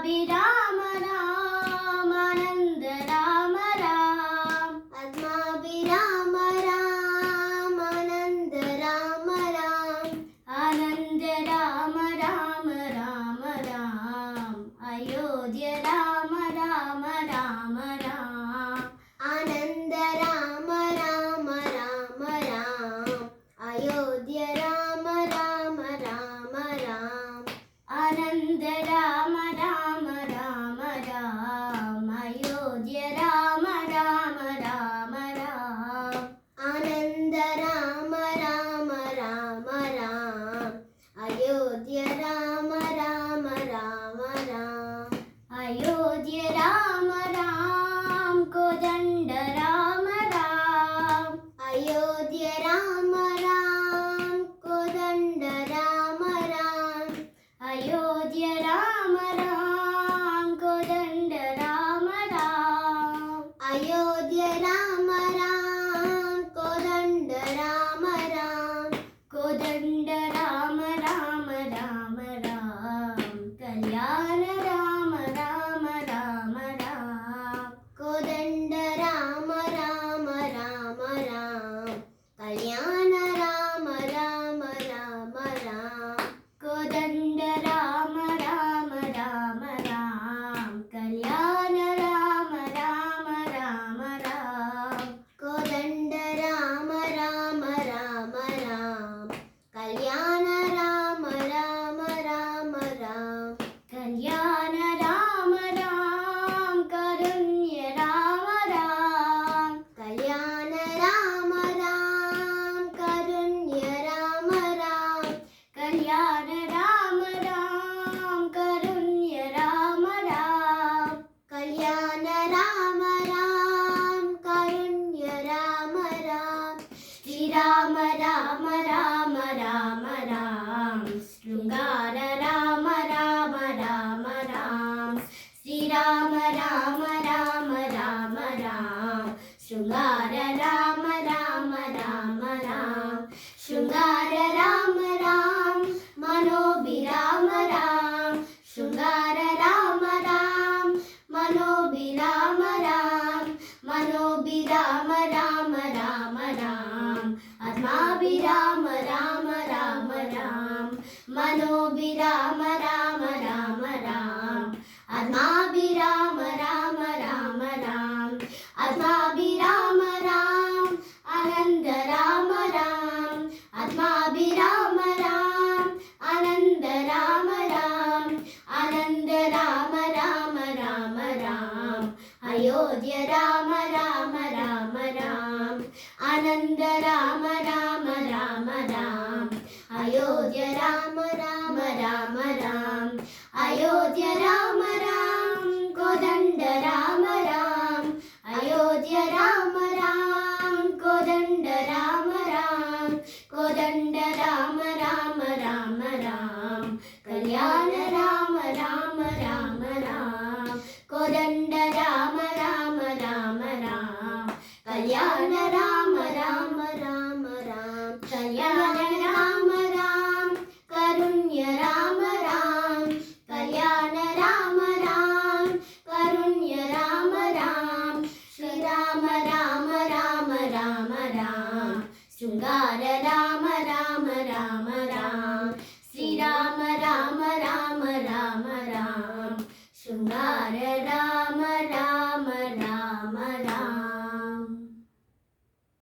आत्माभिराम Ram Anand Ram Ram आत्माभिराम Ram Anand Ram Ram Anand Ram Ram Ram Ram Ayodhya Ram Ram Ram Ram Anand Ram Ram Ram Ram Ayodhya Ram Ram Ram Ram Anand Ram Ram Ram Ram Ayodhya Ram Ram Ram Ram Anand Ram Ram Ram Ram Ayodhya Ram Ram Ram Ram Ayodhya Ram Ram Kodanda Ram Ram Ayodhya Ram Ram Kodanda Ram Ram Ayodhya Ram Ram Kodanda Ram Ram Ayodhya Ram Ram Kodanda Ram Ram Kodanda Ram Ram Ram Ram Kalyan Ram Ram Ram Ram Kodanda Ram Ram Ram Ram Kalyan Ram Ram Ram Ram Kodanda Ram Ram Ram Ram Kalyan Ram Ram Ram Ram Kodanda Ram Ram Ram Ram Kalyan Ram Ram Ram Ram Kalyan Ram Ram Karunya Ram Ram Kalyan Ram Ram Karunya Ram Ram Kalyan Ram Ram Karunya Ram Ram Kalyan Ram Ram Karunya Ram Ram Shri Ram Ram Ram Ram Ram Shringar Ram Ram Ram Ram Shri Ram Ram Ram Ram Ram Shringar Ram Ram Ram Ram Shringar Ram Ram मनोभिराम Ram Shringar Ram Ram मनोभिराम Ram मनोभिराम Ram Ram Ram आत्माभिराम Ram Ram Ram मनोभिराम Ram Ram Ram आत्माभिराम Ram Ram Ram आत्माभिराम Ram Anand Ram Ram आत्माभिराम Ram Anand Ram Ram Anand Ram Ram Ram Ram Ayodhya Ram Ram Ram Ram Anand Ram Ram Ram Ram Ayodhya Ram Ram Ram Ram Ayodhya Ram Ram Kodanda Ram Ram